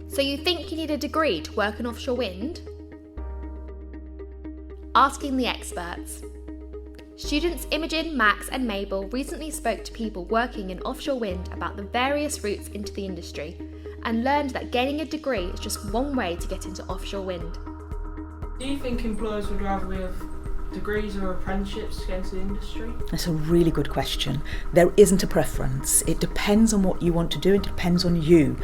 So you think you need a degree to work in offshore wind? Asking the experts. Students Imogen, Max and Mabel recently spoke to people working in offshore wind about the various routes into the industry and learned that gaining a degree is just one way to get into offshore wind. Do you think employers would rather we have degrees or apprenticeships to get into the industry? That's a really good question. There isn't a preference. It depends on what you want to do. It depends on you.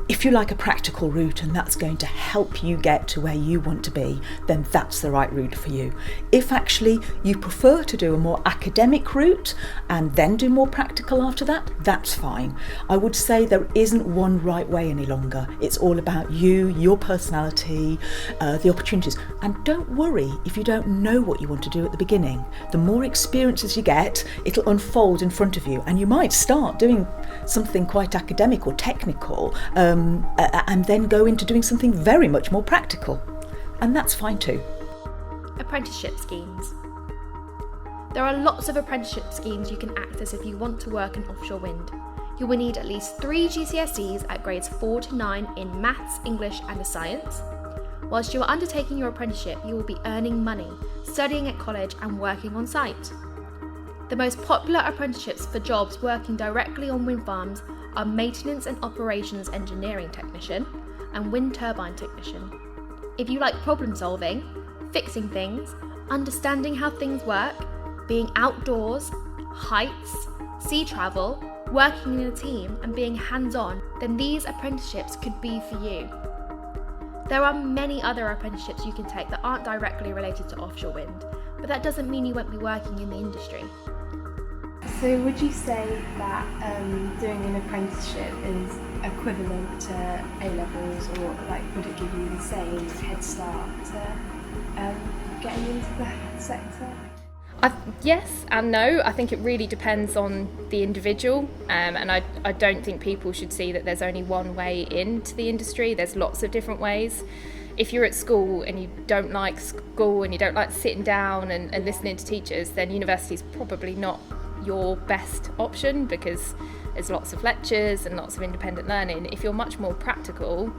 If you like a practical route and that's going to help you get to where you want to be, then that's the right route for you. If actually you prefer to do a more academic route and then do more practical after that, that's fine. I would say there isn't one right way any longer. It's all about you, your personality, the opportunities. And don't worry if you don't know what you want to do at the beginning. The more experiences you get, it'll unfold in front of you and you might start doing something quite academic or technical and then go into doing something very much more practical. And that's fine too. Apprenticeship schemes. There are lots of apprenticeship schemes you can access if you want to work in offshore wind. You will need at least 3 GCSEs at grades 4 to 9 in maths, English and science. Whilst you are undertaking your apprenticeship, you will be earning money, studying at college and working on site. The most popular apprenticeships for jobs working directly on wind farms are Maintenance and Operations Engineering Technician and Wind Turbine Technician. If you like problem solving, fixing things, understanding how things work, being outdoors, heights, sea travel, working in a team and being hands-on, then these apprenticeships could be for you. There are many other apprenticeships you can take that aren't directly related to offshore wind, but that doesn't mean you won't be working in the industry. So would you say that doing an apprenticeship is equivalent to A-levels, or would it give you the same head start to getting into the sector? Yes and no. I think it really depends on the individual, and I don't think people should see that there's only one way into the industry. There's lots of different ways. If you're at school and you don't like school and you don't like sitting down and listening to teachers, then university is probably not your best option because there's lots of lectures and lots of independent learning. If you're much more practical,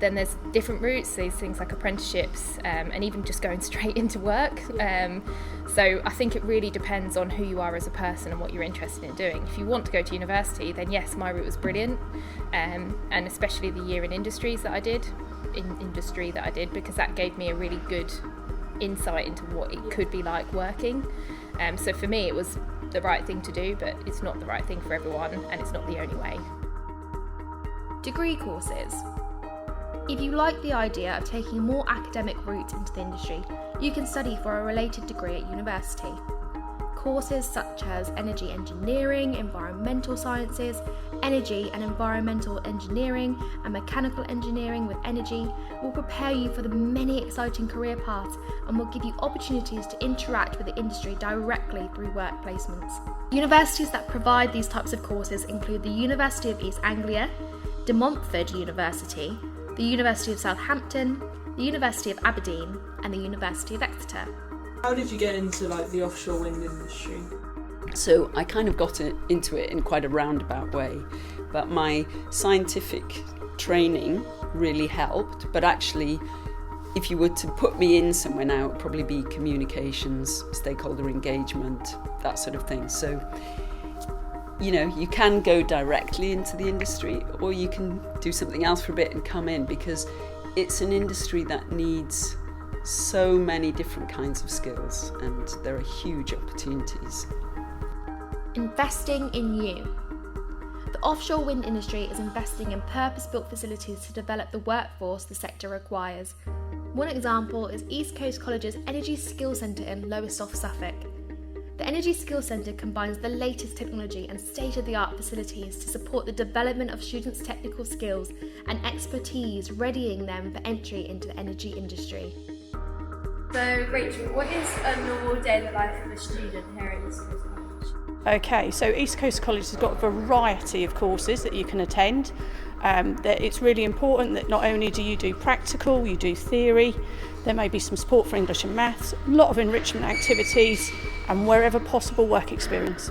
then there's different routes, these things like apprenticeships and even just going straight into work. So I think it really depends on who you are as a person and what you're interested in doing. If you want to go to university, then yes, my route was brilliant, and especially the year in industry that I did, because that gave me a really good insight into what it could be like working. So for me, it was the right thing to do, but it's not the right thing for everyone, and it's not the only way. Degree courses. If you like the idea of taking a more academic route into the industry, you can study for a related degree at university. Courses such as energy engineering, environmental sciences, energy and environmental engineering, and mechanical engineering with energy will prepare you for the many exciting career paths and will give you opportunities to interact with the industry directly through work placements. Universities that provide these types of courses include the University of East Anglia, De Montfort University, the University of Southampton, the University of Aberdeen, and the University of Exeter. How did you get into the offshore wind industry? So I kind of got into it in quite a roundabout way, but my scientific training really helped. But actually, if you were to put me in somewhere now, it would probably be communications, stakeholder engagement, that sort of thing. So, you can go directly into the industry, or you can do something else for a bit and come in, because it's an industry that needs so many different kinds of skills, and there are huge opportunities. Investing in you. The offshore wind industry is investing in purpose-built facilities to develop the workforce the sector requires. One example is East Coast College's Energy Skills Centre in Lowestoft, Suffolk. The Energy Skills Centre combines the latest technology and state-of-the-art facilities to support the development of students' technical skills and expertise, readying them for entry into the energy industry. So, Rachel, what is a normal day in the life of a student here at East Coast College? Okay, so East Coast College has got a variety of courses that you can attend. That it's really important that not only do you do practical, you do theory, there may be some support for English and maths, a lot of enrichment activities, and wherever possible, work experience.